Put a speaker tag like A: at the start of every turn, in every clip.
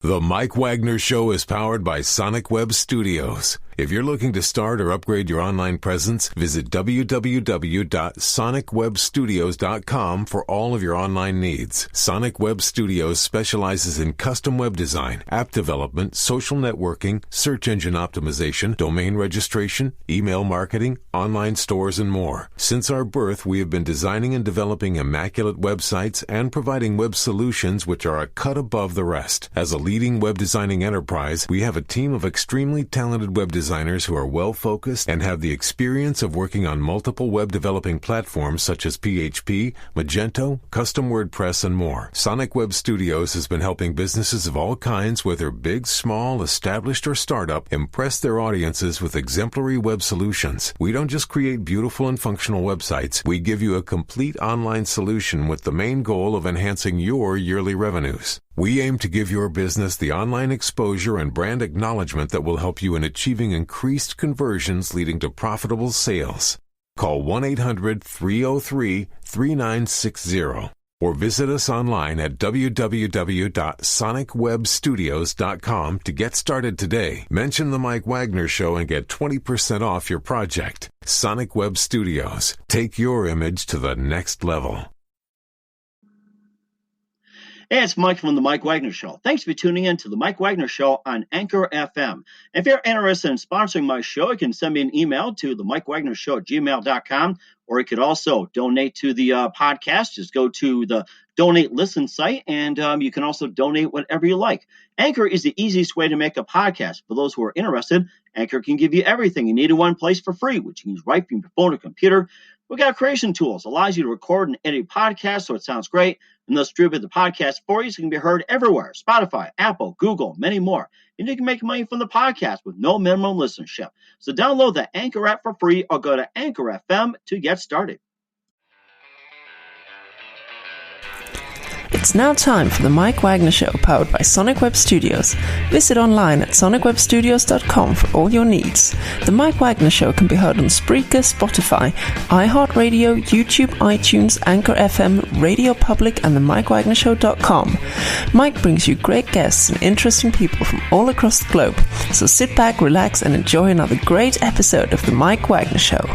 A: The Mike Wagner Show is powered by Sonic Web Studios. If you're looking to start or upgrade your online presence, visit www.sonicwebstudios.com for all of your online needs. Sonic Web Studios specializes in custom web design, app development, social networking, search engine optimization, domain registration, email marketing, online stores, and more. Since our birth, we have been designing and developing immaculate websites and providing web solutions which are a cut above the rest. As a leading web designing enterprise, we have a team of extremely talented web designers who are well-focused and have the experience of working on multiple web developing platforms such as PHP, Magento, custom WordPress, and more. Sonic Web Studios has been helping businesses of all kinds, whether big, small, established, or startup, impress their audiences with exemplary web solutions. We don't just create beautiful and functional websites. We give you a complete online solution with the main goal of enhancing your yearly revenues. We aim to give your business the online exposure and brand acknowledgement that will help you in achieving increased conversions leading to profitable sales. Call 1-800-303-3960 or visit us online at www.sonicwebstudios.com to get started today. Mention the Mike Wagner Show and get 20% off your project. Sonic Web Studios. Take your image to the next level.
B: Hey, it's Mike from the Mike Wagner Show. Thanks for tuning in to the Mike Wagner Show on Anchor FM. If you're interested in sponsoring my show, you can send me an email to the MikeWagnerShow@gmail.com, or you could also donate to the podcast. Just go to the Donate Listen site, and you can also donate whatever you like. Anchor is the easiest way to make a podcast. For those who are interested, Anchor can give you everything you need in one place for free, which you can use right from your phone or computer. We got creation tools, allows you to record and edit podcasts so it sounds great, and they'll distribute the podcast for you so it can be heard everywhere. Spotify, Apple, Google, many more. And you can make money from the podcast with no minimum listenership. So download the Anchor app for free or go to Anchor FM to get started.
C: It's now time for the Mike Wagner Show, powered by Sonic Web Studios. Visit online at sonicwebstudios.com for all your needs. The Mike Wagner Show can be heard on Spreaker, Spotify, iHeartRadio, YouTube, iTunes, Anchor FM, Radio Public, and the MikeWagnerShow.com. Mike brings you great guests and interesting people from all across the globe. So sit back, relax, and enjoy another great episode of the Mike Wagner Show.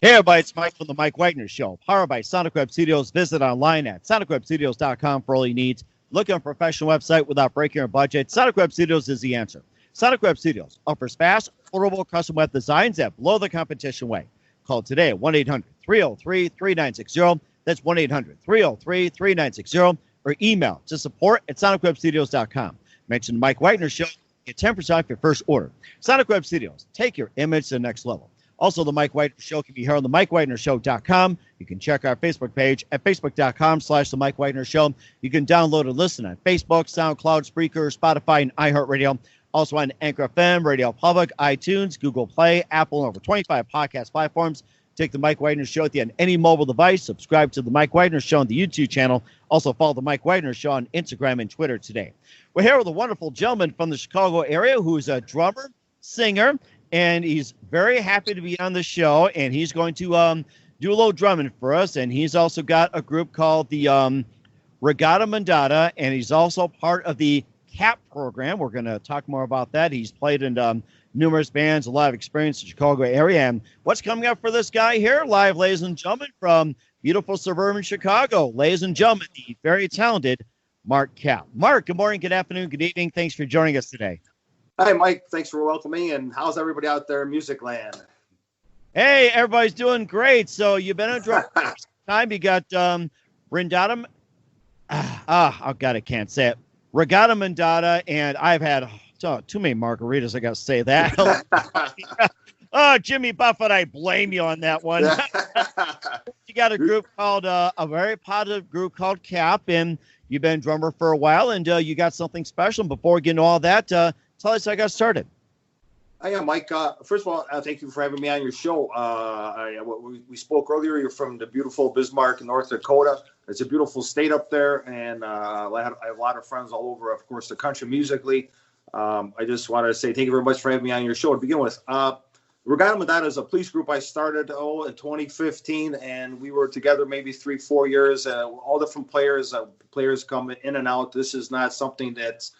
D: Hey everybody, it's Mike from the Mike Wagner Show, powered by Sonic Web Studios. Visit online at sonicwebstudios.com for all your needs. Looking for a professional website without breaking your budget? Sonic Web Studios is the answer. Sonic Web Studios offers fast, affordable custom web designs that blow the competition away. Call today at 1-800-303-3960. That's 1-800-303-3960. Or email to support@sonicwebstudios.com. Mention the Mike Wagner Show. Get 10% off your first order. Sonic Web Studios. Take your image to the next level. Also, the Mike Wagner Show can be heard on the MikeWagnerShow.com. You can check our Facebook page at Facebook.com/The Mike Wagner Show. You can download and listen on Facebook, SoundCloud, Spreaker, Spotify, and iHeartRadio. Also on Anchor FM, Radio Public, iTunes, Google Play, Apple, and over 25 podcast platforms. Take the Mike Wagner Show at any mobile device. Subscribe to the Mike Wagner Show on the YouTube channel. Also follow the Mike Wagner Show on Instagram and Twitter today. We're here with a wonderful gentleman from the Chicago area who's a drummer, singer, and he's very happy to be on the show, and he's going to do a little drumming for us. And he's also got a group called the Regatta Mondatta, and he's also part of the Kap program. We're going to talk more about that. He's played in numerous bands, a lot of experience in the Chicago area. And what's coming up for this guy here live, ladies and gentlemen, from beautiful suburban Chicago, ladies and gentlemen, the very talented Mark Kap. Mark, good morning, good afternoon, good evening. Thanks for joining us today.
E: Hi, Mike. Thanks for welcoming me. And how's everybody out there in music land?
D: Hey, everybody's doing great. So you've been on drum time. You got Regatta. Oh, God, I can't say it. Regatta Mondatta, and I've had too many margaritas. I got to say that. Oh, Jimmy Buffett, I blame you on that one. You got a group called a very positive group called Kap, and you've been a drummer for a while, and you got something special. Before we get into all that, tell us how I got started.
E: Yeah, Mike. First of all, thank you for having me on your show. We spoke earlier. You're from the beautiful Bismarck, North Dakota. It's a beautiful state up there, and I have a lot of friends all over, of course, the country musically. I just wanted to say thank you very much for having me on your show to begin with. Regatta Mondatta is a police group I started in 2015, and we were together maybe 3-4 years. All different players come in and out. This is not something that's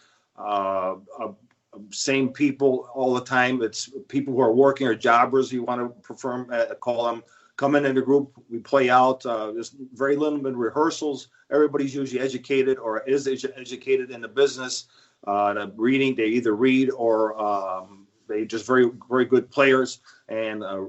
E: same people all the time. It's people who are working or jobbers. You want to call them. Come in the group. We play out. There's very limited rehearsals. Everybody's usually educated or is educated in the business. Reading, they either read or they just very, very good players, and a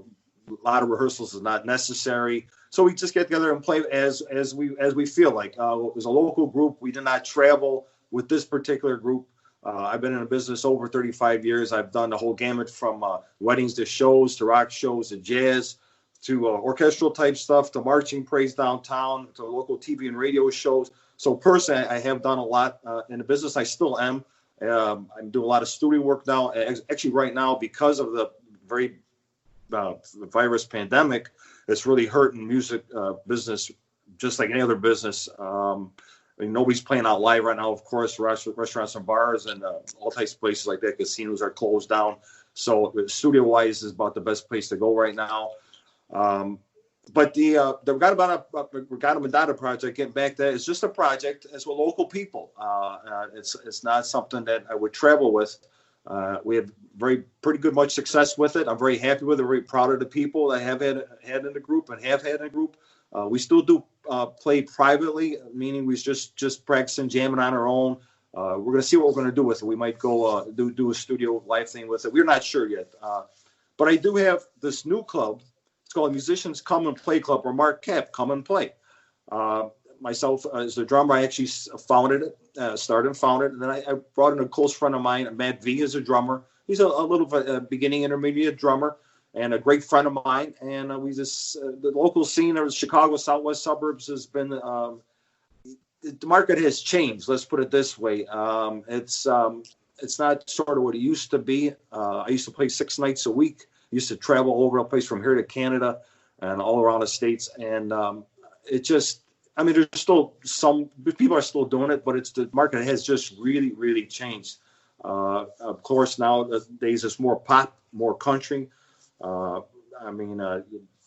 E: lot of rehearsals is not necessary. So we just get together and play as we feel like. It was a local group. We did not travel with this particular group. I've been in the business over 35 years. I've done the whole gamut from weddings to shows to rock shows to jazz to orchestral type stuff to marching parades downtown to local TV and radio shows. So personally, I have done a lot in the business. I still am. I'm doing a lot of studio work now. Actually, right now, because of the the virus pandemic, it's really hurting music business, just like any other business. Nobody's playing out live right now. Of course, restaurants and bars and all types of places like that, casinos are closed down. So studio-wise is about the best place to go right now. But the Regatta Mondatta project, getting back to that, is just a project. It's with local people. It's not something that I would travel with. We have pretty good much success with it. I'm very happy with it. Very proud of the people I have had in the group and have had in the group. We still do play privately, meaning we just practicing, jamming on our own. We're going to see what we're going to do with it. We might go do a studio live thing with it. We're not sure yet. But I do have this new club. It's called Musicians Come and Play Club, or Mark Kap Come and Play. Myself as the drummer, I actually started and founded it. And then I brought in a close friend of mine, Matt V, as a drummer. He's a little beginning intermediate drummer and a great friend of mine. And the local scene of Chicago southwest suburbs has been, the market has changed. Let's put it this way. It's not sort of what it used to be. I used to play 6 nights a week. Used to travel all over the place from here to Canada and all around the States. And there's still some people are still doing it, but the market has just really, really changed. Of course, nowadays it's more pop, more country.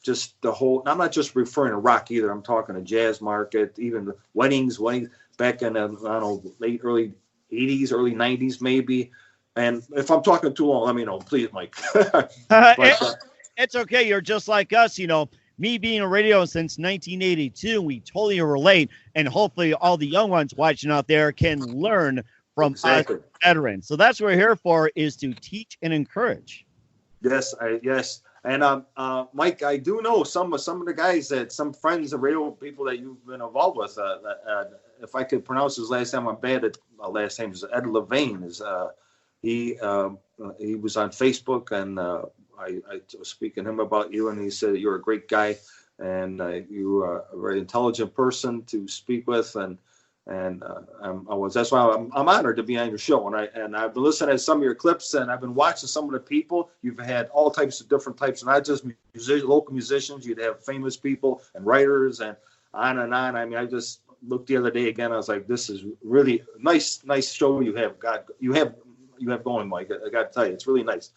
E: Just the whole, I'm not just referring to rock either. I'm talking to jazz market, even the weddings back in late, early 80s, early 90s, maybe. And if I'm talking too long, let me know, please, Mike.
D: It's okay. You're just like us, me being on radio since 1982, we totally relate. And hopefully all the young ones watching out there can learn from us veterans. So that's what we're here for, is to teach and encourage.
E: Yes. And Mike, I do know some of the guys some friends of radio people that you've been involved with. If I could pronounce his last name, I'm bad at last name. Is Ed Levine. He was on Facebook, and I was speaking to him about you, and he said you're a great guy, and you are a very intelligent person to speak with, that's why I'm honored to be on your show, and I've been listening to some of your clips, and I've been watching some of the people. You've had all types of different types, not just local musicians. You'd have famous people and writers, and on and on. I just looked the other day again. I was like, this is really nice show you have going, Mike. I got to tell you, it's really nice.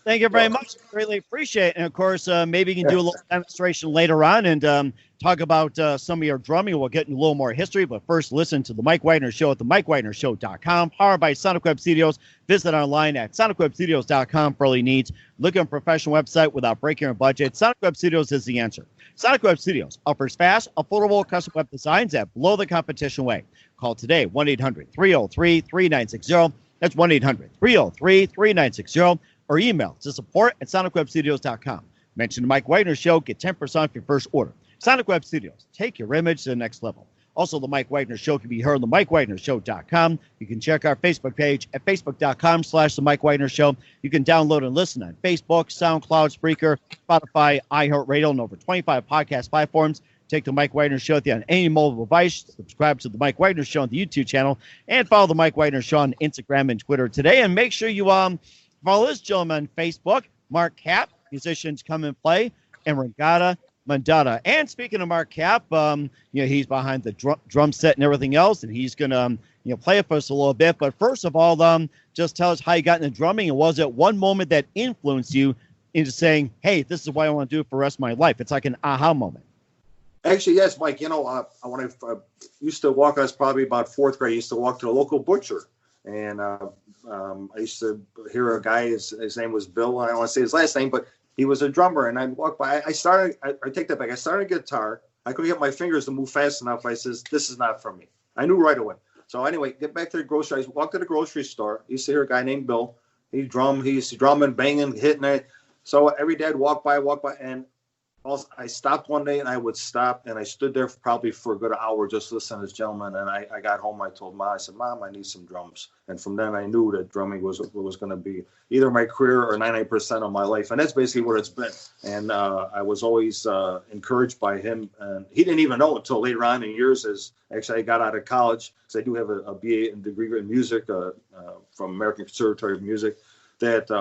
D: Thank you very much. Greatly appreciate it. And of course, maybe you can do a little demonstration later on and talk about some of your drumming. We'll get into a little more history, but first listen to the Mike Wagner Show at the MikeWagnerShow.com, powered by Sonic Web Studios. Visit online at SonicWebStudios.com for all your needs. Look at a professional website without breaking your budget. Sonic Web Studios is the answer. Sonic Web Studios offers fast, affordable custom web designs that blow the competition away. Call today, 1-800-303-3960. That's 1-800-303-3960. Or email to support@sonicwebstudios.com. Mention the Mike Wagner Show. Get 10% off your first order. Sonic Web Studios. Take your image to the next level. Also, the Mike Wagner Show can be heard on the MikeWagnerShow.com. You can check our Facebook page at Facebook.com/The Mike Wagner Show. You can download and listen on Facebook, SoundCloud, Spreaker, Spotify, iHeartRadio, and over 25 podcast platforms. Take the Mike Wagner Show with you on any mobile device. Subscribe to the Mike Wagner Show on the YouTube channel. And follow the Mike Wagner Show on Instagram and Twitter today. And make sure you follow this gentleman on Facebook, Mark Kap, Musicians Come and Play, and Regatta Mondatta. And speaking of Mark Kap, he's behind the drum set and everything else, and he's going to play it for us a little bit. But first of all, just tell us how you got into drumming, and was it one moment that influenced you into saying, hey, this is what I want to do for the rest of my life? It's like an aha moment.
E: Actually, yes, Mike. When I used to walk, I was probably about fourth grade. I used to walk to a local butcher, and I used to hear a guy. His name was Bill. I don't want to say his last name, but he was a drummer. And I walked by. I take that back. I started a guitar. I couldn't get my fingers to move fast enough. I says, "This is not for me." I knew right away. So anyway, get back to the grocery. I walked to the grocery store. I used to hear a guy named Bill. He used to drum and banging, hitting it. So every day I'd walk by, and also, I stopped one day and I would stop, and I stood there probably for a good hour just listening to this gentleman. And I got home. I told Mom, I said, Mom, I need some drums. And from then I knew that drumming was going to be either my career or 98% of my life. And that's basically what it's been. And I was always encouraged by him. And he didn't even know until later on in years, as actually I got out of college, because I do have a BA and degree in music from American Conservatory of Music, that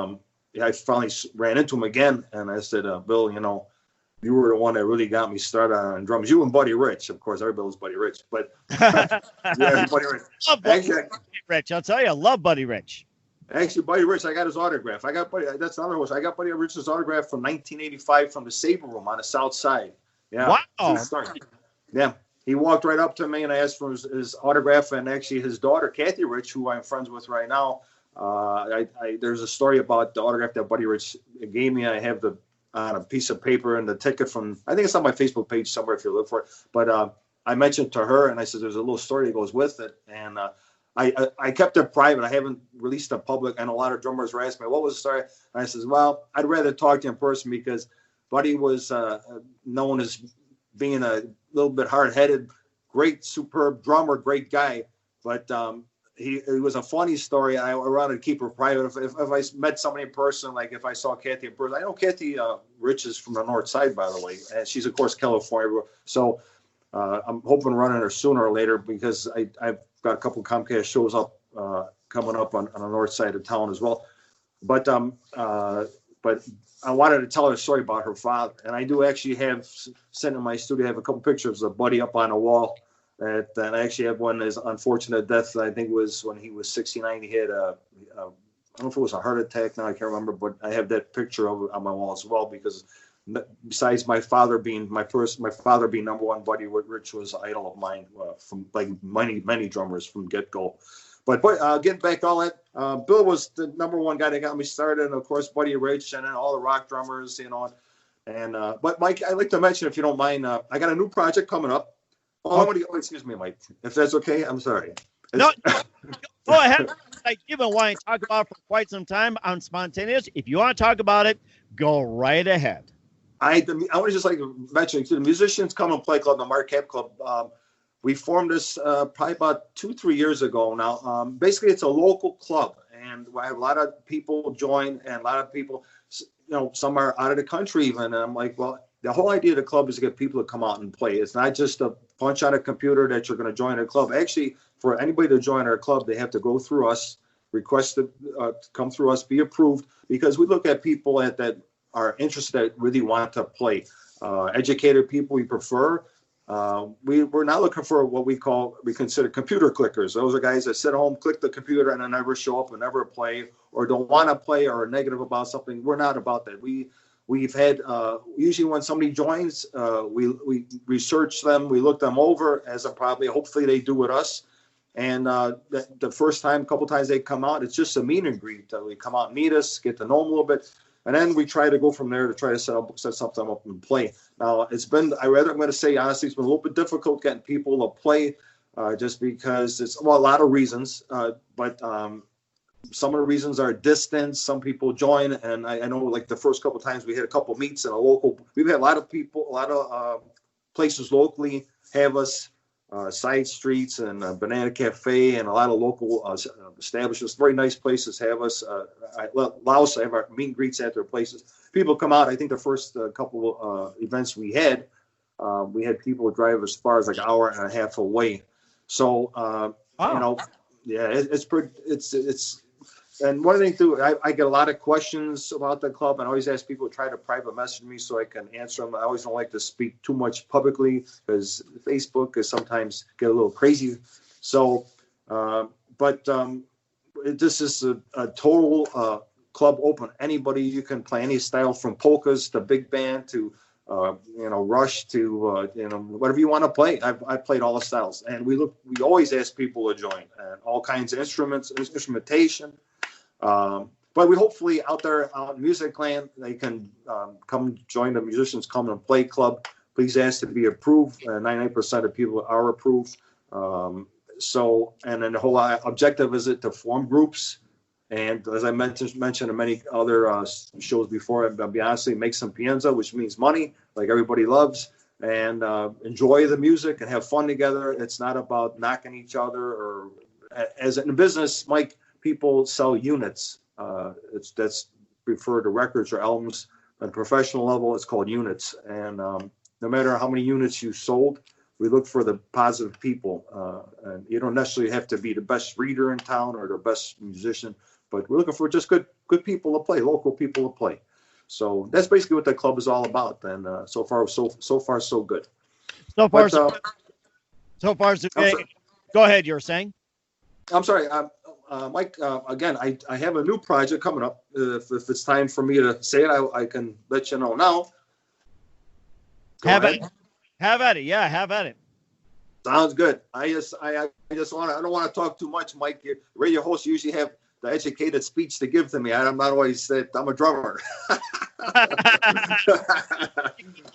E: I finally ran into him again. And I said, Bill, you were the one that really got me started on drums. You and Buddy Rich, of course. Everybody was Buddy Rich, but yeah, Buddy Rich.
D: Buddy Rich, I'll tell you, I love Buddy Rich.
E: Actually, Buddy Rich, I got his autograph. That's another one. I got Buddy Rich's autograph from 1985 from the Sabre Room on the South Side. Yeah.
D: Wow.
E: Yeah. He walked right up to me and I asked for his autograph, and actually his daughter, Kathy Rich, who I'm friends with right now. There's a story about the autograph that Buddy Rich gave me. I have on a piece of paper and the ticket from, I think it's on my Facebook page somewhere if you look for it. But I mentioned to her, and I said, there's a little story that goes with it. And I kept it private. I haven't released it public. And a lot of drummers were asking me, what was the story? And I said, well, I'd rather talk to you in person, because Buddy was known as being a little bit hard-headed, great, superb drummer, great guy. But it was a funny story. I wanted to keep her private. If I met somebody in person, like if I saw Kathy in person, I know Kathy Rich is from the North Side, by the way, and she's of course California. So I'm hoping to run into her sooner or later, because I've got a couple of Comcast shows up coming up on the North Side of town as well. But I wanted to tell her a story about her father, and I do actually have sent in my studio. I have a couple pictures of Buddy up on the wall. And I actually have one, his unfortunate death, I think was when he was 69. He had I don't know if it was a heart attack now, I can't remember, but I have that picture of it on my wall as well, because besides my father being number one, Buddy Rich was an idol of mine from like many drummers from get-go. But getting back to all that, Bill was the number one guy that got me started, and of course Buddy Rich, and then all the rock drummers, And but Mike, I'd like to mention, if you don't mind, I got a new project coming up. Excuse me, Mike. If that's okay, I'm sorry.
D: No, go ahead. You've been wanting to talk about it for quite some time. I'm spontaneous. If you want to talk about it, go right ahead.
E: I want to just like to mention, the Musicians Come and Play Club, the Mark Kap Club. We formed this probably about 2-3 years ago now. Basically, it's a local club, and I have a lot of people join, and a lot of people, some are out of the country even. And I'm like, well, the whole idea of the club is to get people to come out and play. It's not just a punch on a computer that you're going to join a club. Actually, for anybody to join our club, they have to go through us, request to come through us, be approved, because we look at people that are interested, that really want to play. Educated people we prefer. We're not looking for what we consider computer clickers. Those are guys that sit home, click the computer, and then never show up and never play, or don't want to play, or are negative about something. We're not about that. We've had usually when somebody joins, we research them, we look them over as hopefully they do with us. And the first time, couple times they come out, it's just a meet and greet. We come out, meet us, get to know them a little bit, and then we try to go from there to try to set something up and play. Now I'm going to say honestly, it's been a little bit difficult getting people to play, just because it's a lot of reasons, but. Some of the reasons are distance. Some people join, and I know like the first couple of times we had a couple meets in a local. We've had a lot of people, a lot of places locally have us, side streets and Banana Cafe, and a lot of local establishments. Very nice places have us. Allow us to have our meet and greets at their places. People come out. I think the first couple events we had people drive as far as like an hour and a half away. So
D: Wow.
E: it's. And one of the things too, I get a lot of questions about the club, and I always ask people to try to private message me so I can answer them. I always don't like to speak too much publicly, because Facebook can sometimes get a little crazy. So, this is a total club open. Anybody, you can play any style from polkas to big band to Rush to whatever you want to play. I played all the styles, and we always ask people to join, and all kinds of instrumentation. But we hopefully out there out in music land, they can come join the Musicians Come and Play Club. Please ask to be approved. 99% of people are approved. And then the whole objective is to form groups. And as I mentioned in many other shows before, I'll be honestly, make some pienza, which means money, like everybody loves, and enjoy the music and have fun together. It's not about knocking each other, or as in business, Mike, people sell units. That's referred to records or albums. At a professional level, it's called units. And no matter how many units you sold, we look for the positive people. And you don't necessarily have to be the best reader in town or the best musician, but we're looking for just good people to play, local people to play. So that's basically what the club is all about. And so far, so good. So far, so
D: good. Go ahead. You were saying?
E: I'm sorry, Mike. Again, I have a new project coming up. If it's time for me to say it, I can let you know now.
D: Have at it. Yeah, have at it.
E: Sounds good. I just want to. I don't want to talk too much, Mike. Your radio hosts usually have the educated speech to give to me. I'm not always that. I'm a drummer.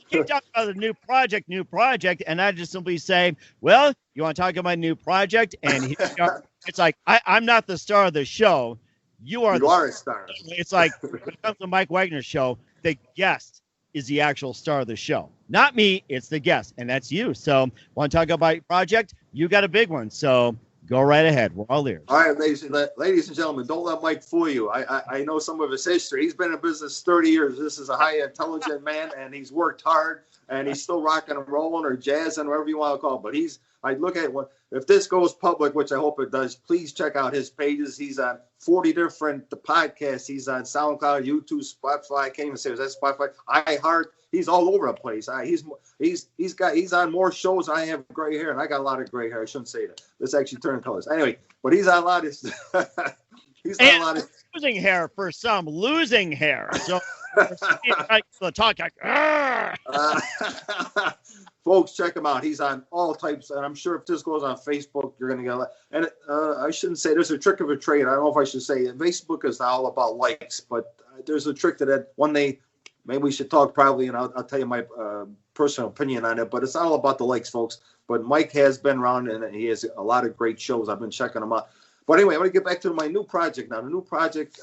D: You talk about a new project, and I just simply say, well, you want to talk about a new project, and it's like I'm not the star of the show. You are a star. It's like when it comes to the Mike Wagner Show, the guest is the actual star of the show. Not me, it's the guest, and that's you. So, want to talk about your project? You got a big one, so go right ahead. We're all ears.
E: All right, ladies and gentlemen, don't let Mike fool you. I know some of his history. He's been in business 30 years. This is a high intelligent man, and he's worked hard, and he's still rocking and rolling or jazzing, whatever you want to call it. But I look at it, if this goes public, which I hope it does, please check out his pages. He's on 40 different podcasts. He's on SoundCloud, YouTube, Spotify. I can't even say, is that Spotify? iHeart. He's all over the place. He's on more shows. I have gray hair, and I got a lot of gray hair. I shouldn't say that. Let's actually turn colors. Anyway, but he's on a lot of
D: losing hair for some, losing hair. So the talk like,
E: folks, check him out. He's on all types, and I'm sure if this goes on Facebook, you're going to get a lot. And I shouldn't say there's a trick of a trade. I don't know if I should say it. Facebook is all about likes, but there's a trick to that. One day, maybe we should talk privately, and I'll tell you my personal opinion on it. But it's not all about the likes, folks. But Mike has been around, and he has a lot of great shows. I've been checking them out. But anyway, I'm going to get back to my new project now. The new project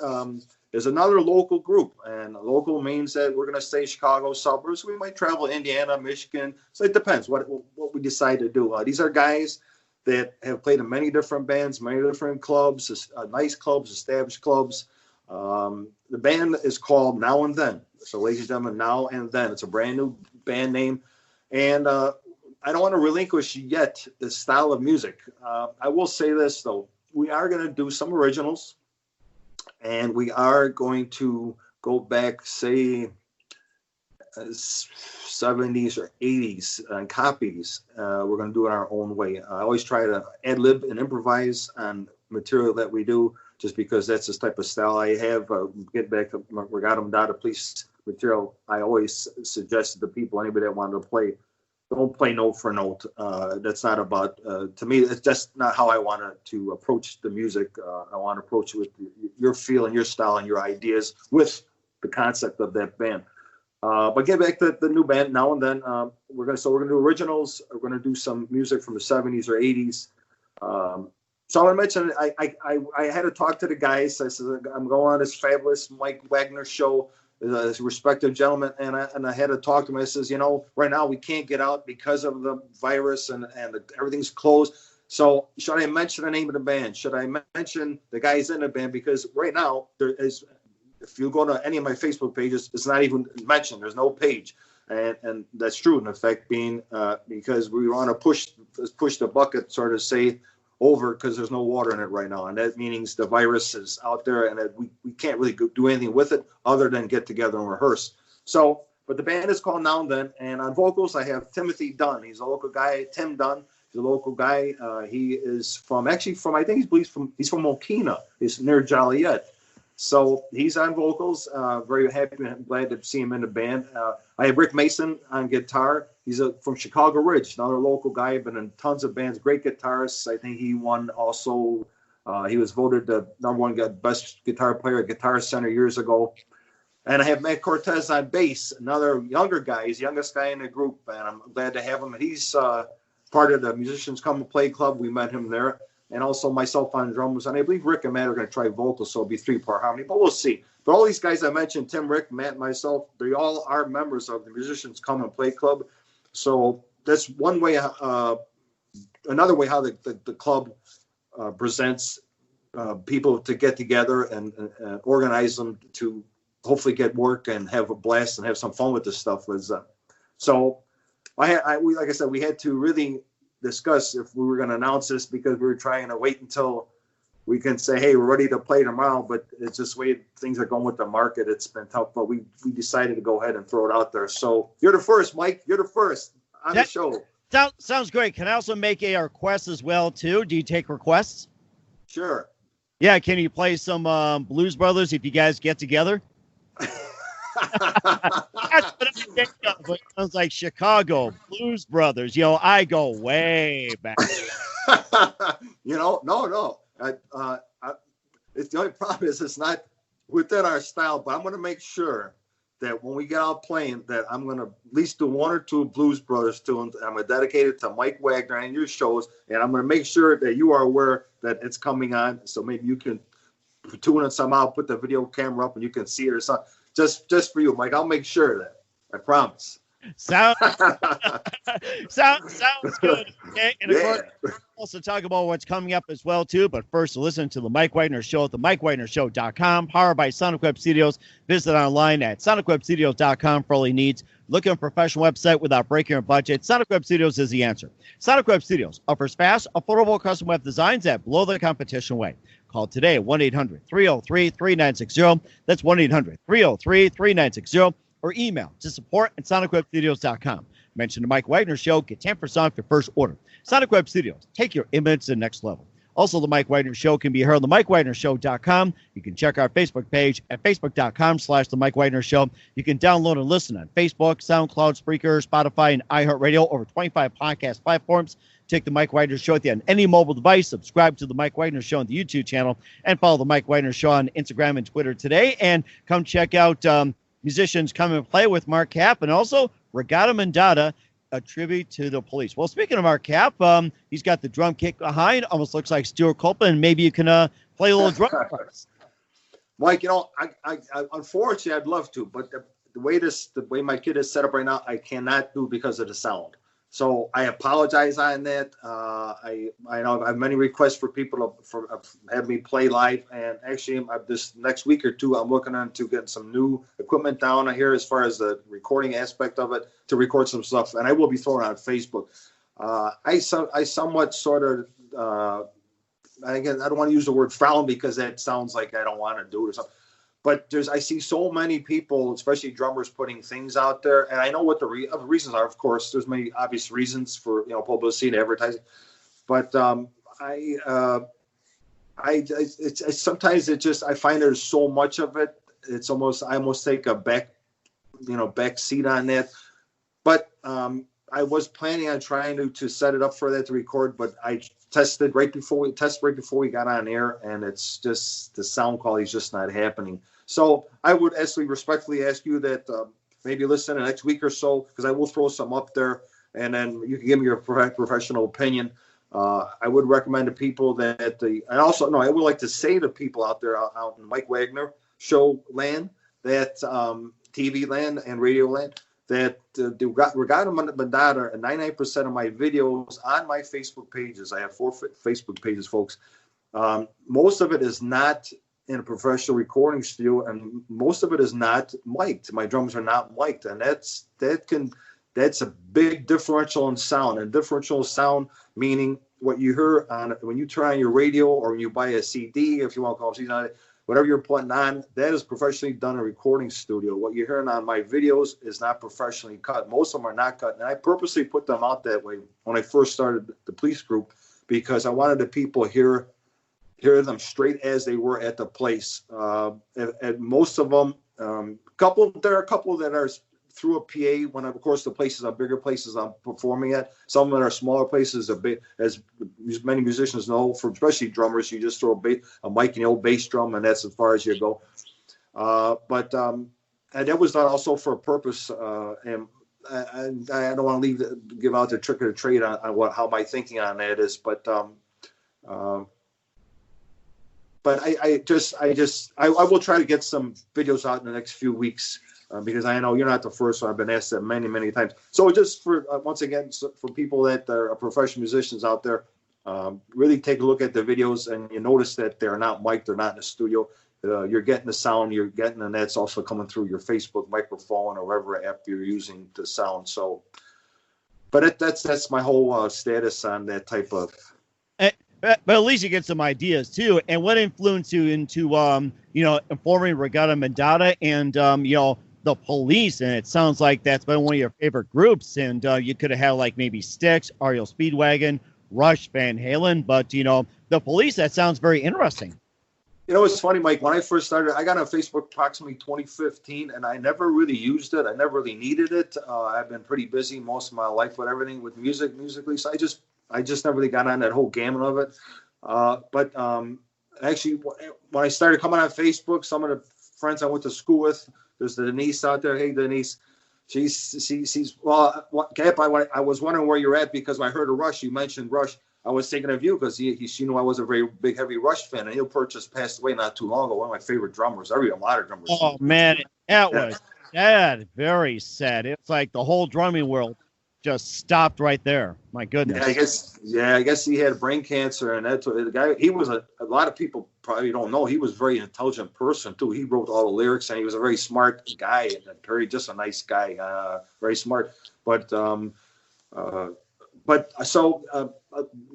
E: is another local group, and local means that we're going to stay Chicago suburbs. We might travel Indiana, Michigan. So it depends what we decide to do. These are guys that have played in many different bands, many different clubs, nice clubs, established clubs. The band is called Now and Then. So, ladies and gentlemen, Now and Then. It's a brand new band name. And I don't want to relinquish yet the style of music. I will say this, though. We are going to do some originals. And we are going to go back, say, 70s or 80s and copies. We're going to do it our own way. I always try to ad-lib and improvise on material that we do, just because that's the type of style I have. Get back to Regatta Mondatta police material. I always suggested to people, anybody that wanted to play, don't play note for note. That's not about, to me, it's just not how I want to approach the music. I want to approach it with your feel and your style and your ideas with the concept of that band. But get back to the new band Now and Then. We're gonna do originals. We're gonna do some music from the 70s or 80s. So I want to mention, I had to talk to the guys. I said, I'm going on this fabulous Mike Wagner Show, this respected gentleman, and I had to talk to him. I says, right now we can't get out because of the virus and everything's closed. So should I mention the name of the band? Should I mention the guys in the band? Because right now, there is, if you go to any of my Facebook pages, it's not even mentioned. There's no page. And that's true, in effect, being because we want to push the bucket, sort of say, over, because there's no water in it right now, and that means the virus is out there, and we can't really do anything with it other than get together and rehearse. So, but the band is called Now and Then, and on vocals I have Timothy Dunn. He's a local guy. Tim Dunn. He's a local guy. He is from I think he's from Okina. He's near Joliet, So he's on vocals. Very happy and glad to see him in the band. I have Rick Mason on guitar. He's from Chicago Ridge, another local guy. Been in tons of bands. Great guitarist. I think he won also. He was voted the #1 best guitar player at Guitar Center years ago. And I have Matt Cortez on bass, another younger guy. He's the youngest guy in the group, and I'm glad to have him. And he's part of the Musicians Come and Play Club. We met him there. And also myself on drums. And I believe Rick and Matt are going to try vocals, so it'll be 3-part harmony. But we'll see. But all these guys I mentioned, Tim, Rick, Matt, and myself, they all are members of the Musicians Come and Play Club. So that's one way. Another way how the club presents people to get together and organize them to hopefully get work and have a blast and have some fun with this stuff. So like I said, we had to really discuss if we were going to announce this because we were trying to wait until we can say, hey, we're ready to play tomorrow. But it's just the way things are going with the market. It's been tough, but we decided to go ahead and throw it out there. So you're the first, Mike. You're the first on the show.
D: Sounds great. Can I also make a request as well, too? Do you take requests?
E: Sure.
D: Yeah. Can you play some Blues Brothers if you guys get together? That's what I think of. It sounds like Chicago Blues Brothers. I go way back.
E: No. It's the only problem is it's not within our style, but I'm going to make sure that when we get out playing that I'm going to at least do 1 or 2 Blues Brothers tunes. I'm going to dedicate it to Mike Wagner and your shows, and I'm going to make sure that you are aware that it's coming on. So maybe you can tune it somehow, put the video camera up, and you can see it or something. Just for you, Mike. I'll make sure of that. I promise.
D: Sounds good. Okay. And of course, we'll also talk about what's coming up as well, too. But first, listen to the Mike Wagner Show at the MikeWagnerShow.com, powered by Sonic Web Studios. Visit online at SonicWebStudios.com for all your needs. Looking for a professional website without breaking your budget? Sonic Web Studios is the answer. Sonic Web Studios offers fast, affordable custom web designs that blow the competition away. Call today at 1-800-303-3960. That's 1-800-303-3960. Or email to support@sonicwebstudios.com. Mention the Mike Wagner Show. Get 10% off your first order. Sonic Web Studios. Take your image to the next level. Also, the Mike Wagner Show can be heard on the MikeWagnerShow.com. You can check our Facebook page at Facebook.com/The Mike Wagner Show. You can download and listen on Facebook, SoundCloud, Spreaker, Spotify, and iHeartRadio. Over 25 podcast platforms. Take the Mike Wagner Show on any mobile device. Subscribe to the Mike Wagner Show on the YouTube channel. And follow the Mike Wagner Show on Instagram and Twitter today. And come check out Musicians Come and Play with Mark Kap. And also Regatta Mondatta, a tribute to the Police. Well, speaking of Mark Kap, he's got the drum kick behind. Almost looks like Stuart Copeland. Maybe you can play a little drum for us.
E: Mike, I unfortunately I'd love to, but the way my kit is set up right now, I cannot do because of the sound. So I apologize on that. I know I have many requests for people to have me play live, and actually this next week or two I'm looking into getting some new equipment down here as far as the recording aspect of it to record some stuff, and I will be throwing it on Facebook. I somewhat sort of again I don't want to use the word frown because that sounds like I don't want to do it or something. But I see so many people, especially drummers, putting things out there, and I know what the reasons are. Of course, there's many obvious reasons for publicity and advertising. But it's sometimes I find there's so much of it. I almost take a back seat on that. But I was planning on trying to set it up for that to record, but I tested right before we got on air, and it's just the sound quality is just not happening. So I would actually respectfully ask you that maybe listen the next week or so, because I will throw some up there, and then you can give me your professional opinion. I would recommend to people I would like to say to people out there out in Mike Wagner Show land, that TV land and radio land, that the Regatta Mondatta, and 99% of my videos on my Facebook pages, I have 4 Facebook pages, folks. Most of it is not in a professional recording studio, and most of it is not mic'd. My drums are not mic'd, and that's a big differential in sound. And differential sound meaning what you hear when you turn on your radio or when you buy a CD, if you want to call it CD, whatever you're putting on, that is professionally done in a recording studio. What you're hearing on my videos is not professionally cut. Most of them are not cut, and I purposely put them out that way when I first started the Police group, because I wanted the people hear hear them straight as they were at the place. At most of them, there are a couple that are through a PA. When of course the places are bigger places I'm performing at. Some of them are smaller places. As many musicians know, for especially drummers, you just throw a mic and the old bass drum, and that's as far as you go. And that was done also for a purpose. And I don't want to give out the trick of the trade on how my thinking on that is, but I will try to get some videos out in the next few weeks. Because I know you're not the first one. I've been asked that many, many times. So just for once again, for people that are professional musicians out there, really take a look at the videos, and you notice that they're not mic'd, they're not in the studio. You're getting the sound, and that's also coming through your Facebook microphone or whatever app you're using to sound. So, but that's my whole status on that type of.
D: But at least you get some ideas too. And what influenced you into informing Regatta Mondatta and the Police? And it sounds like that's been one of your favorite groups. And you could have had like maybe Styx, REO Speedwagon, Rush, Van Halen, but the Police. That sounds very interesting.
E: It's funny, Mike. When I first started, I got on Facebook approximately 2015, and I never really used it. I never really needed it. I've been pretty busy most of my life with everything with musically. So I just never really got on that whole gamut of it. But actually, when I started coming on Facebook, some of the friends I went to school with, there's Denise out there. Hey, Denise. She's well, Kap, I was wondering where you're at because I heard of Rush. You mentioned Rush. I was thinking of you because she knew I was a very big, heavy Rush fan. And Neil Peart just passed away not too long ago. One of my favorite drummers. A lot of drummers.
D: Oh, man. That was sad. Very sad. It's like the whole drumming world just stopped right there. My goodness.
E: I guess he had brain cancer, and that's the guy. He was a lot of people probably don't know. He was a very intelligent person too. He wrote all the lyrics, and he was a very smart guy. Just a nice guy, very smart. But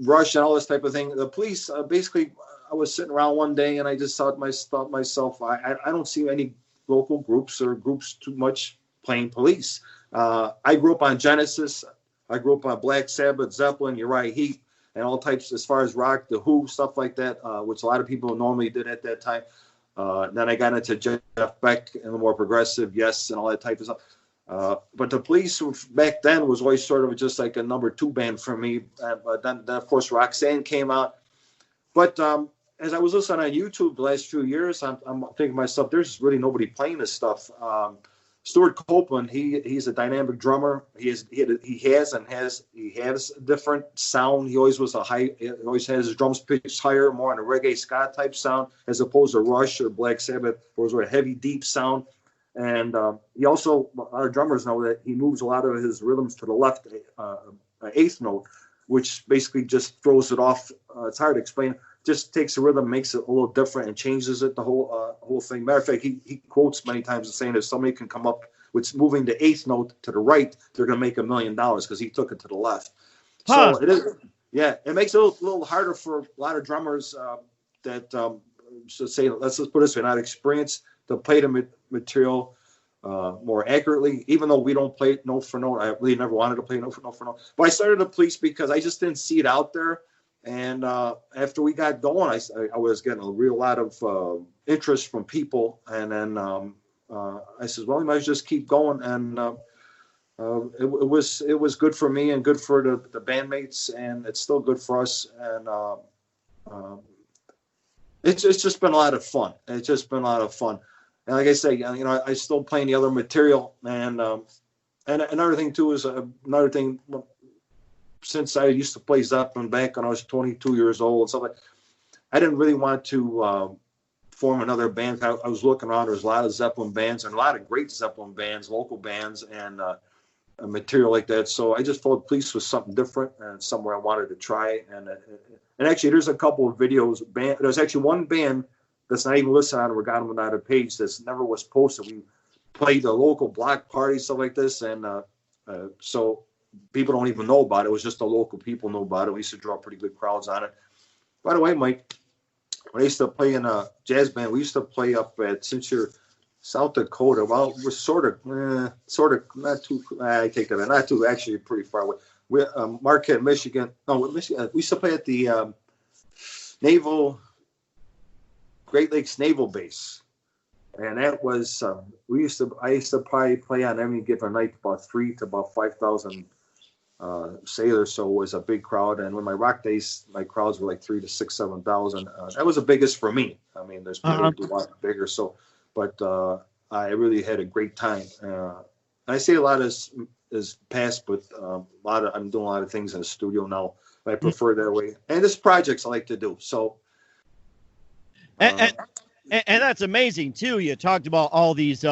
E: Rush and all this type of thing. The Police, basically, I was sitting around one day, and I just thought myself, I don't see any local groups too much playing Police. I grew up on Genesis. I grew up on Black Sabbath, Zeppelin, Uriah Heep, and all types as far as rock, The Who, stuff like that, which a lot of people normally did at that time. Then I got into Jeff Beck and the more progressive, Yes, and all that type of stuff. But the Police back then was always sort of just like a number 2 band for me. But then, of course, Roxanne came out. But as I was listening on YouTube the last few years, I'm thinking to myself, there's really nobody playing this stuff. Stuart Copeland, he's a dynamic drummer. He has a different sound. He always always has his drums pitched higher, more on a reggae ska type sound, as opposed to Rush or Black Sabbath, where it was a heavy, deep sound. And he also, a lot of drummers know that he moves a lot of his rhythms to the left, eighth note, which basically just throws it off. It's hard to explain. Just takes the rhythm, makes it a little different, and changes it, the whole thing. Matter of fact, he quotes many times saying if somebody can come up with moving the eighth note to the right, they're going to make $1 million because he took it to the left. So it is, it makes it a little harder for a lot of drummers that should say, let's put it this way, not experienced, to play the material more accurately, even though we don't play it note for note. I really never wanted to play note for note. But I started the Police because I just didn't see it out there. And after we got going, I was getting a real lot of interest from people. And then I said, well, we might just keep going. And it was good for me and good for the bandmates, and it's still good for us. And it's just been a lot of fun. It's just been a lot of fun. And like I say, I still playing the other material. And another thing too is since I used to play Zeppelin back when I was 22 years old and stuff like that, I didn't really want to form another band. I was looking around. There's a lot of Zeppelin bands and a lot of great Zeppelin bands, local bands, and material like that. So I just thought Police was something different and somewhere I wanted to try. And actually, there's a couple of videos. There's actually one band that's not even listed on the Regatta Mondatta page that's never was posted. We played the local block parties, stuff like this, and so people don't even know about it. It was just the local people know about it. We used to draw pretty good crowds on it. By the way, Mike, when I used to play in a jazz band, we used to play up at, since you're South Dakota, well, we're sort of, not too, I take that, not too, actually pretty far away. We're Mark Kap, Michigan. No, Michigan. We used to play at the Naval Great Lakes Naval Base. And that was, I used to probably play on any given night about 3 to about 5,000 sailors. So it was a big crowd. And when my rock days, my crowds were like 3 to 6, 7,000. That was the biggest for me. I mean, there's people who do a lot bigger. So, but I really had a great time. I say a lot is past, but I'm doing a lot of things in the studio now. I prefer that way. And this projects I like to do. So,
D: and that's amazing too. You talked about all these,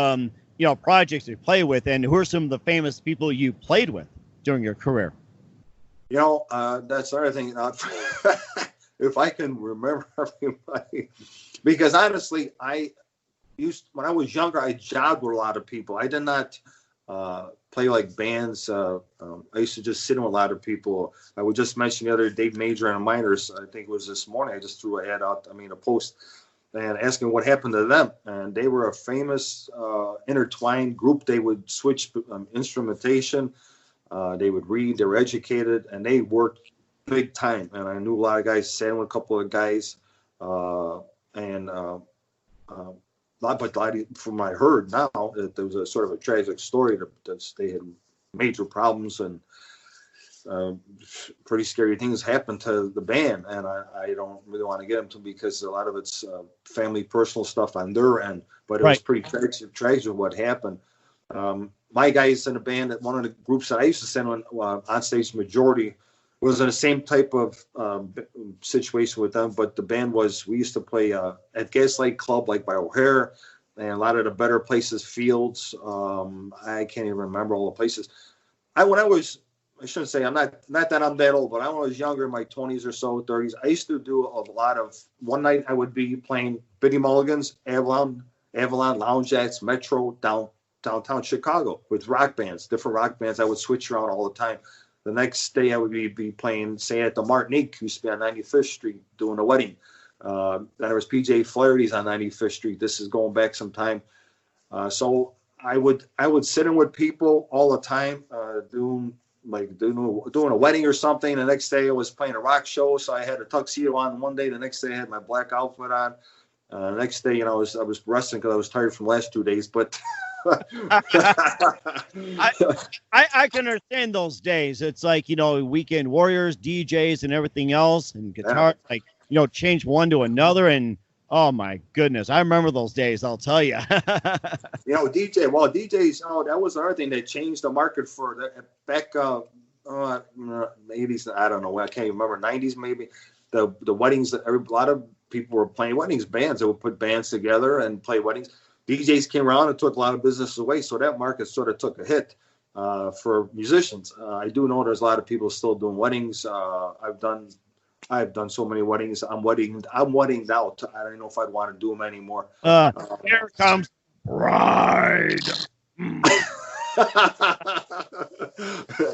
D: projects you play with, and who are some of the famous people you played with during your career?
E: That's the other thing. If I can remember everybody, because honestly, when I was younger, I jobbed with a lot of people. I did not play like bands. I used to just sit with a lot of people. I would just mention the other Dave Major and the Miners. I think it was this morning. I just threw an ad out. A post, and asking what happened to them. And they were a famous intertwined group. They would switch instrumentation. They would read. They were educated, and they worked big time. And I knew a lot of guys. Sat with a couple of guys, but from what I heard now, there was a sort of a tragic story that they had major problems and pretty scary things happened to the band. And I don't really want to get into because a lot of it's family, personal stuff on their end. But it was pretty tragic what happened. My guys in the band, one of the groups that I used to send on stage majority was in the same type of situation with them, but the band we used to play at Gaslight Club, like by O'Hare, and a lot of the better places, Fields. I can't even remember all the places. I shouldn't say I'm not that I'm that old, but when I was younger, in my 20s or so, 30s, I used to do a lot of. One night I would be playing Bitty Mulligan's, Avalon Lounge Acts, Metro, downtown Chicago with rock bands, different rock bands. I would switch around all the time. The next day I would be playing, say, at the Martinique, used to be on 95th Street doing a wedding. Then there was PJ Flaherty's on 95th Street. This is going back some time. So I would sit in with people all the time, doing a wedding or something. The next day I was playing a rock show, so I had a tuxedo on one day. The next day I had my black outfit on. The next day, I was resting because I was tired from the last 2 days, but.
D: I can understand those days. It's like, weekend warriors, DJs, and everything else, and guitar, change one to another. And oh my goodness, I remember those days. I'll tell you. DJs. Oh, that was another thing that changed the market for that back in the 80s. I don't know. I can't even remember. 90s maybe. The weddings. A lot of people were playing weddings. Bands that would put bands together and play weddings. DJs came around and took a lot of business away, so that market sort of took a hit for musicians. I do know there's a lot of people still doing weddings. I've done so many weddings. I'm weddinged out. I don't know if I'd want to do them anymore. Here comes bride.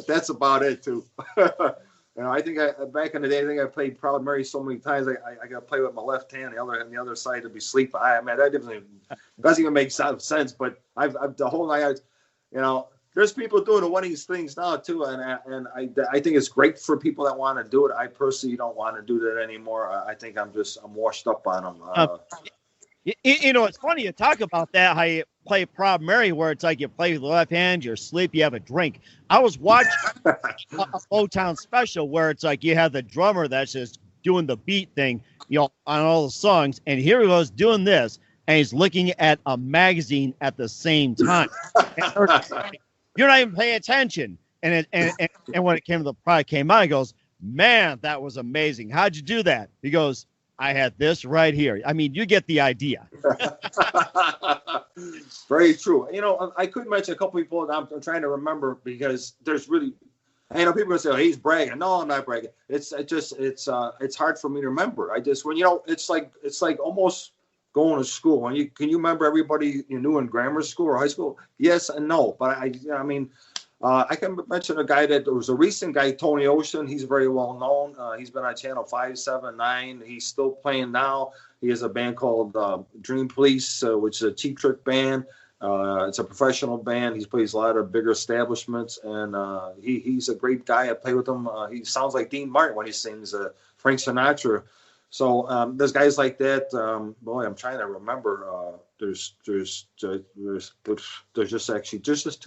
E: That's about it too. I think back in the day, I played Proud Mary so many times. I got to play with my left hand, the other side to be sleeping. That doesn't even make sense. But I've the whole night, there's people doing the weddings things now too, and I think it's great for people that want to do it. I personally don't want to do that anymore. I think I'm washed up on them.
D: It's funny you talk about that, how you play Proud Mary, where it's like you play with the left hand, you're asleep, you have a drink. I was watching a Motown special where it's like you have the drummer that's just doing the beat thing, on all the songs, and here he was doing this, and he's looking at a magazine at the same time. You're not even paying attention. And when it came to the product came out, he goes, "Man, that was amazing. How'd you do that?" He goes, "I had this right here." I mean, you get the idea.
E: Very true. I could mention a couple people that I'm trying to remember because there's really, people are gonna say, "Oh, he's bragging." No, I'm not bragging. It's hard for me to remember. It's like almost going to school. Can you remember everybody you knew in grammar school or high school? Yes and no, but I can mention a guy that was a recent guy, Tony Ocean. He's very well known. He's been on Channel 5, 7, 9. He's still playing now. He has a band called Dream Police, which is a Cheap Trick band. It's a professional band. He plays a lot of bigger establishments, and he's a great guy. I play with him. He sounds like Dean Martin when he sings Frank Sinatra. So there's guys like that. Boy, I'm trying to remember. There's just too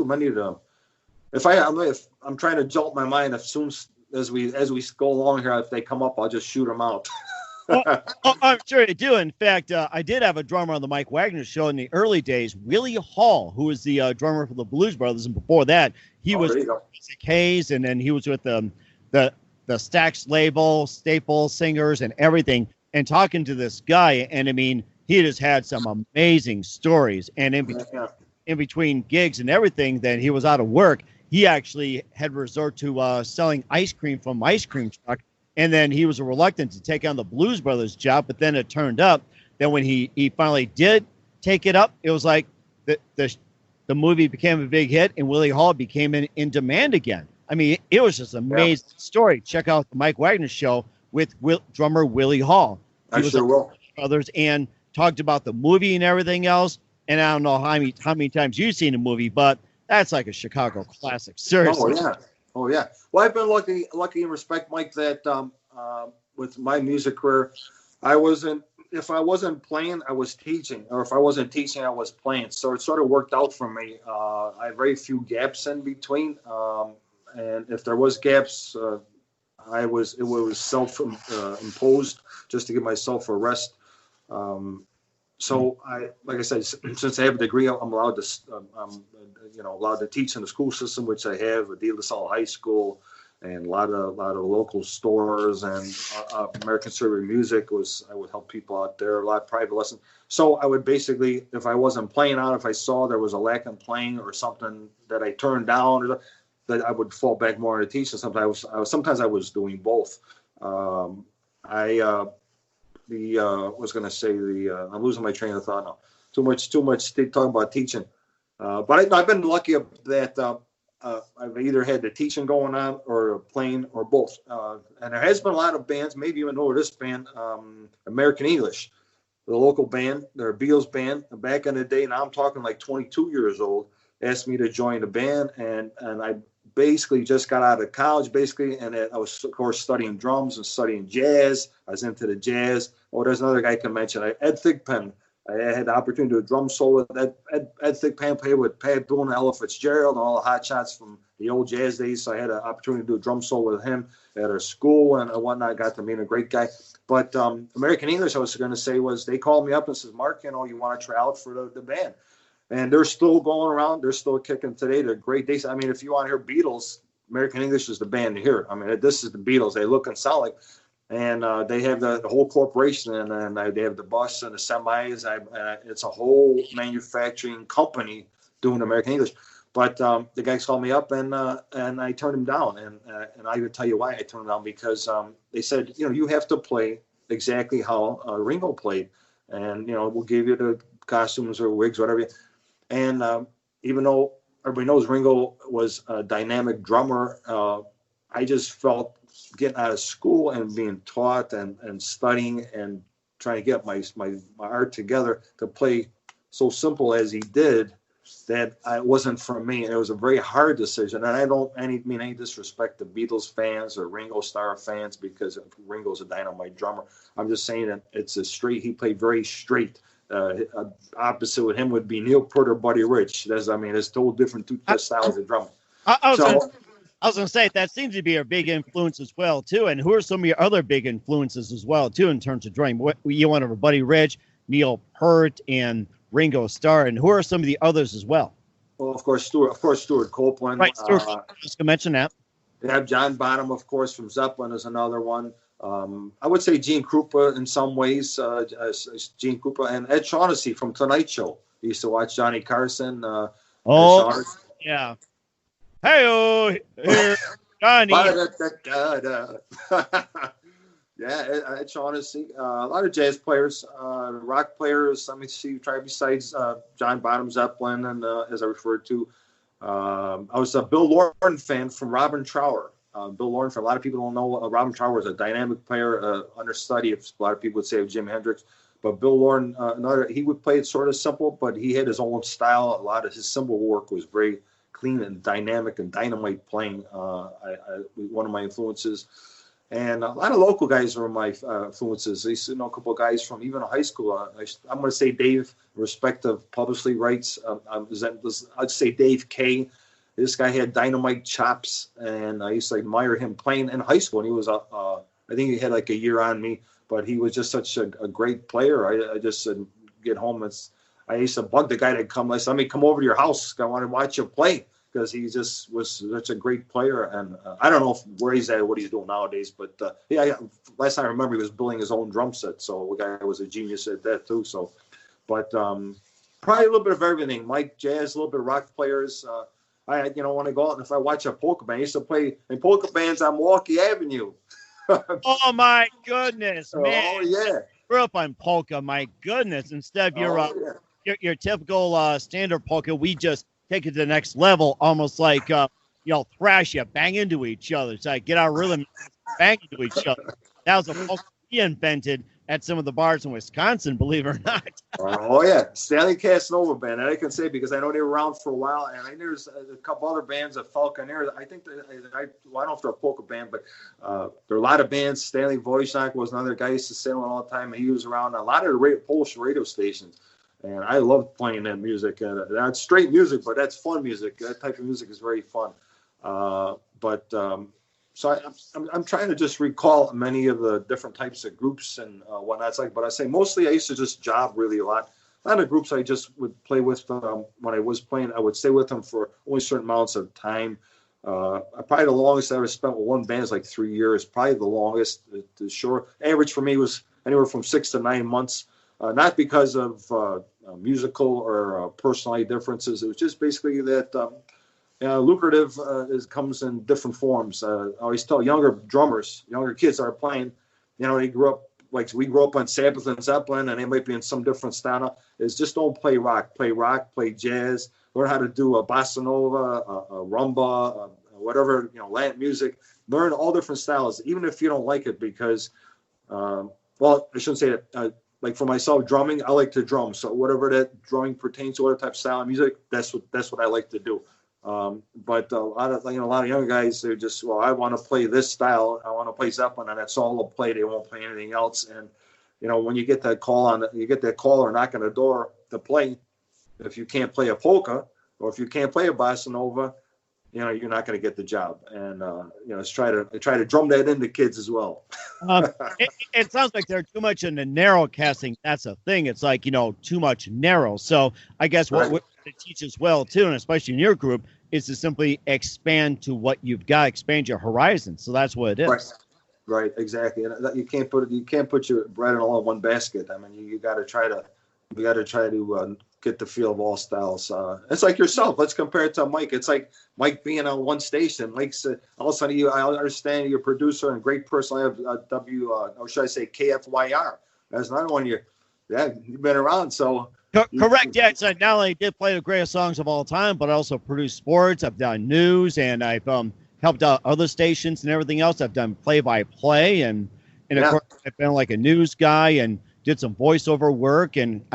E: many to. If I'm trying to jolt my mind, as soon as we go along here, if they come up, I'll just shoot them out.
D: I'm sure you do. In fact, I did have a drummer on the Mike Wagner Show in the early days, Willie Hall, who was the drummer for the Blues Brothers, and before that, he was with Isaac Hayes, and then he was with the Stax label, Staple Singers, and everything. And talking to this guy, and I mean, he just had some amazing stories. And in between gigs and everything, that he was out of work, he actually had resort to selling ice cream from ice cream truck. And then he was reluctant to take on the Blues Brothers job, but then it turned up that when he finally did take it up, it was like the movie became a big hit, and Willie Hall became in demand again. I mean, it was just an amazing story. Check out the Mike Wagner Show with drummer Willie Hall.
E: I sure will.
D: Brothers, and talked about the movie and everything else. And I don't know how many times you've seen the movie, but that's like a Chicago classic. Seriously.
E: Oh yeah. Well, I've been lucky in respect, Mike, that with my music career, if I wasn't playing, I was teaching, or if I wasn't teaching, I was playing. So it sort of worked out for me. I had very few gaps in between, and if there was gaps, it was self imposed just to give myself a rest. So like I said, since I have a degree, I'm allowed to teach in the school system, which I have at De La Salle High School, and a lot of local stores, and American Conservative Music I would help people out there, a lot of private lessons. So I would basically, if I wasn't playing out, if I saw there was a lack in playing or something that I turned down, that I would fall back more into teaching. Sometimes I was doing both. I'm losing my train of thought now. Too much talking about teaching. But I've been lucky that I've either had the teaching going on or playing or both. And there has been a lot of bands, maybe you know this band, American English, the local band, they're a Beatles band. Back in the day, now I'm talking like 22 years old, asked me to join the band, and I basically just got out of college, and I was, of course, studying drums and studying jazz. I was into the jazz. Oh, there's another guy I can mention, Ed Thigpen. I had the opportunity to do a drum solo with Ed Thigpen, played with Pat Boone and Ella Fitzgerald and all the hot shots from the old jazz days. So I had an opportunity to do a drum solo with him at our school and whatnot. I got to meet a great guy. But American English, I was going to say, was they called me up and said, Mark, you want to try out for the band. And they're still going around. They're still kicking today. They're great days. I mean, if you want to hear Beatles, American English is the band to hear. I mean, this is the Beatles. They look and sound like. And they have the whole corporation, and they have the bus and the semis. It's a whole manufacturing company doing American English. But the guys called me up, and I turned him down. And I would tell you why I turned him down, because they said, you have to play exactly how Ringo played. And, we'll give you the costumes or wigs, whatever. And even though everybody knows Ringo was a dynamic drummer, I just felt getting out of school and being taught and studying and trying to get my art together to play so simple as he did, that it wasn't for me. And it was a very hard decision. And I don't mean any disrespect to Beatles fans or Ringo Starr fans, because Ringo's a dynamite drummer. I'm just saying that he played very straight. Opposite with him would be Neil Peart or Buddy Rich. It's two different styles of drumming.
D: I was going to say, that seems to be a big influence as well, too. And who are some of your other big influences as well, too, in terms of drumming? You want to Buddy Rich, Neil Peart, and Ringo Starr, and who are some of the others as well?
E: Well, of course, Stuart Copeland.
D: Right, Stuart. Just to mention that.
E: They have John Bonham, of course, from Zeppelin is another one. I would say Gene Krupa in some ways, Gene Krupa, and Ed Shaughnessy from Tonight Show. I used to watch Johnny Carson.
D: Yeah. Hey, here, Johnny.
E: Yeah, Ed Shaughnessy. A lot of jazz players, rock players. Let me see. Try besides John Bonham, Zeppelin, and as I referred to, I was a Bill Lauren fan from Robin Trower. Bill Lauren, for a lot of people don't know, Robin Trower was a dynamic player, understudy, if a lot of people would say, of Jimi Hendrix. But Bill Lauren, he would play it sort of simple, but he had his own style. A lot of his cymbal work was very clean and dynamic and dynamite playing. One of my influences. And a lot of local guys were my influences. I used to know a couple of guys from even high school. I'm going to say Dave, respect of publicly writes. I'd say Dave K. This guy had dynamite chops, and I used to admire him playing in high school. And he was, I think he had like a year on me, but he was just such a great player. I just said, get home. I used to bug the guy to come. Let me come over to your house. I want to watch you play. Because he just was such a great player, and I don't know where he's at, what he's doing nowadays. But last time I remember, he was building his own drum set, so the guy was a genius at that too. So, but probably a little bit of everything. Mike, jazz, a little bit of rock players. When I go out and if I watch a polka band, I used to play in polka bands on Milwaukee Avenue.
D: Oh my goodness, man!
E: Oh yeah,
D: Grew up on polka. My goodness! Instead of your typical standard polka, we just take it to the next level, almost like, thrash you, bang into each other. It's like, get our rhythm, bang into each other. That was a polka we invented at some of the bars in Wisconsin, believe it or not.
E: Oh, yeah. Stanley Casanova Band. And I can say because I know they were around for a while, and I know there's a couple other bands of Falconer. I think I don't know if they're a polka band, but there are a lot of bands. Stanley Wojciech was another guy I used to sit on all the time. He was around a lot of the Polish radio stations. And I love playing that music. That's straight music, but that's fun music. That type of music is very fun. So I'm trying to just recall many of the different types of groups and whatnot. But I say mostly I used to just job really a lot. A lot of groups I just would play with when I was playing. I would stay with them for only certain amounts of time. Probably the longest I ever spent with one band is like 3 years. Probably the longest. The short average for me was anywhere from 6 to 9 months. Not because of musical or personality differences. It was just basically that lucrative comes in different forms. I always tell younger kids that are playing, they grew up, like we grew up on Sabbath and Zeppelin, and they might be in some different style, is just don't play rock. Play rock, play jazz, learn how to do a bossa nova, a rumba, whatever, Latin music. Learn all different styles, even if you don't like it, because, I shouldn't say that. Like for myself, drumming, I like to drum. So whatever that drumming pertains to, whatever type of style of music, that's what I like to do. But a lot of younger guys, they're just, I want to play this style. I want to play Zeppelin, and that's all they'll play. They won't play anything else. And when you get that call or knock on the door to play, if you can't play a polka or if you can't play a bossa nova, you're not going to get the job. And let's try to drum that into kids as well.
D: It sounds like they're too much into narrow casting. That's a thing. It's like, too much narrow. So I guess what it teaches well too, and especially in your group, is to simply expand to what you've got, expand your horizon. So that's what it is.
E: Right. Exactly. And you can't put your bread in all in one basket. I mean, you got to try to get the feel of all styles. It's like yourself. Let's compare it to Mike. It's like Mike being on one station. Mike's all of a sudden I understand you're a producer and great person. I have or should I say KFYR? That's another one. You've been around. So
D: correct. Yeah. So not only did play the greatest songs of all time, but I also produced sports. I've done news, and I've helped out other stations and everything else. I've done play-by-play, and of course I've been like a news guy and did some voiceover work, and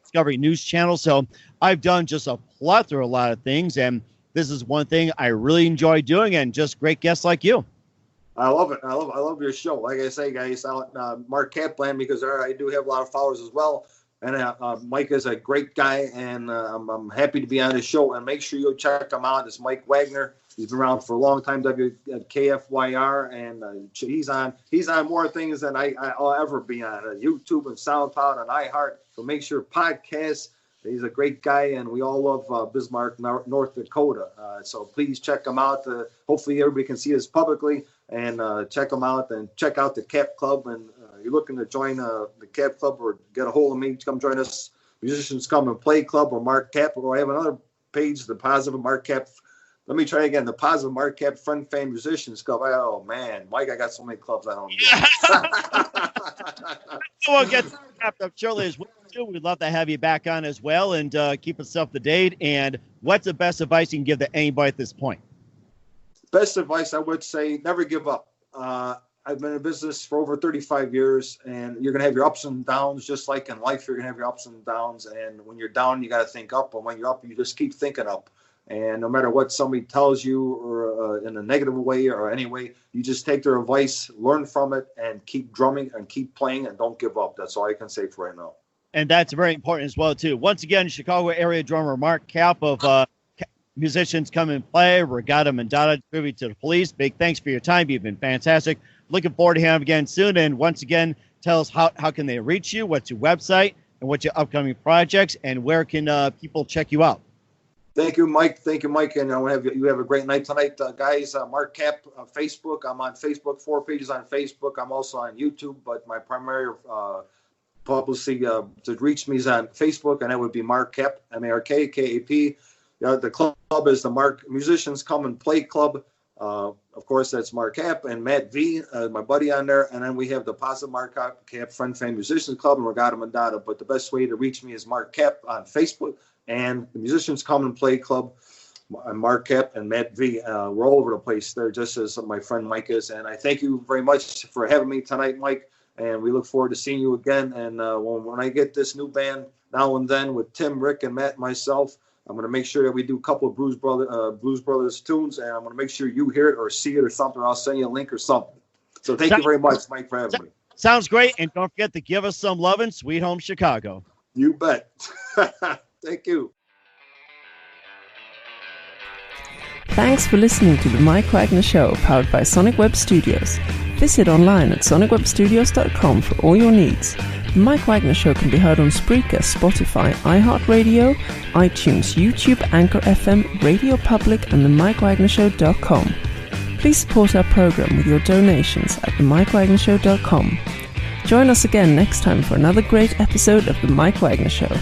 D: Discovery News Channel. So I've done just a plethora, a lot of things, and this is one thing I really enjoy doing, and just great guests like you.
E: I love it. I love your show. Like I say, guys, Mark Kap land, because I do have a lot of followers as well. And Mike is a great guy, and I'm happy to be on his show. And make sure you check him out. It's Mike Wagner. He's been around for a long time, KFYR, and he's on more things than I'll ever be on. YouTube and SoundCloud and iHeart. So make sure podcasts. He's a great guy, and we all love Bismarck, North Dakota. So please check him out. Hopefully everybody can see this publicly, and check him out, and check out the Kap Club. And you're looking to join the Kap Club or get a hold of me, come join us. Musicians Come and Play Club or Mark Kap. Or I have another page, the Positive Mark Kap. Let me try again. The Positive Mark Kap Friend Fan Musicians Club. Oh man, Mike, I got so many clubs I don't do.
D: We'll get wrapped up shortly as well. We'd love to have you back on as well, and keep us up to date. And what's the best advice you can give to anybody at this point?
E: Best advice, I would say, never give up. I've been in business for over 35 years, and you're going to have your ups and downs, just like in life, you're going to have your ups and downs. And when you're down, you got to think up. And when you're up, you just keep thinking up. And no matter what somebody tells you, or in a negative way or any way, you just take their advice, learn from it, and keep drumming and keep playing, and don't give up. That's all I can say for right now.
D: And that's very important as well, too. Once again, Chicago area drummer Mark Kap of Musicians Come and Play, Regatta Mondatta, Tribute to the Police. Big thanks for your time. You've been fantastic. Looking forward to having you again soon. And once again, tell us how can they reach you, what's your website, and what's your upcoming projects, and where can people check you out?
E: Thank you, Mike. Thank you, Mike. And you have a great night tonight, guys. Mark Kap, Facebook. I'm on Facebook, 4 pages on Facebook. I'm also on YouTube, but my primary publicity to reach me is on Facebook, and that would be Mark Kap, Mark Kap. The club is the Musicians Come and Play Club. Of course, that's Mark Kap and Matt V, my buddy on there. And then we have the Positive Mark Kap Friend Fan Musicians Club and Regatta Mondatta. But the best way to reach me is Mark Kap on Facebook, and the Musicians Come and Play Club. Mark Kap and Matt V. We're all over the place there, just as my friend Mike is. And I thank you very much for having me tonight, Mike. And we look forward to seeing you again. And when I get this new band now and then with Tim, Rick, and Matt and myself, I'm going to make sure that we do a couple of Blues Brothers tunes, and I'm going to make sure you hear it or see it or something, or I'll send you a link or something. So thank you very much, Mike, for having me.
D: Sounds great. And don't forget to give us some love in Sweet Home Chicago.
E: You bet. Thank you.
C: Thanks for listening to the Mike Wagner Show, powered by Sonic Web Studios. Visit online at sonicwebstudios.com for all your needs. The Mike Wagner Show can be heard on Spreaker, Spotify, iHeartRadio, iTunes, YouTube, Anchor FM, Radio Public, and themikewagnershow.com. Please support our program with your donations at themikewagnershow.com. Join us again next time for another great episode of The Mike Wagner Show.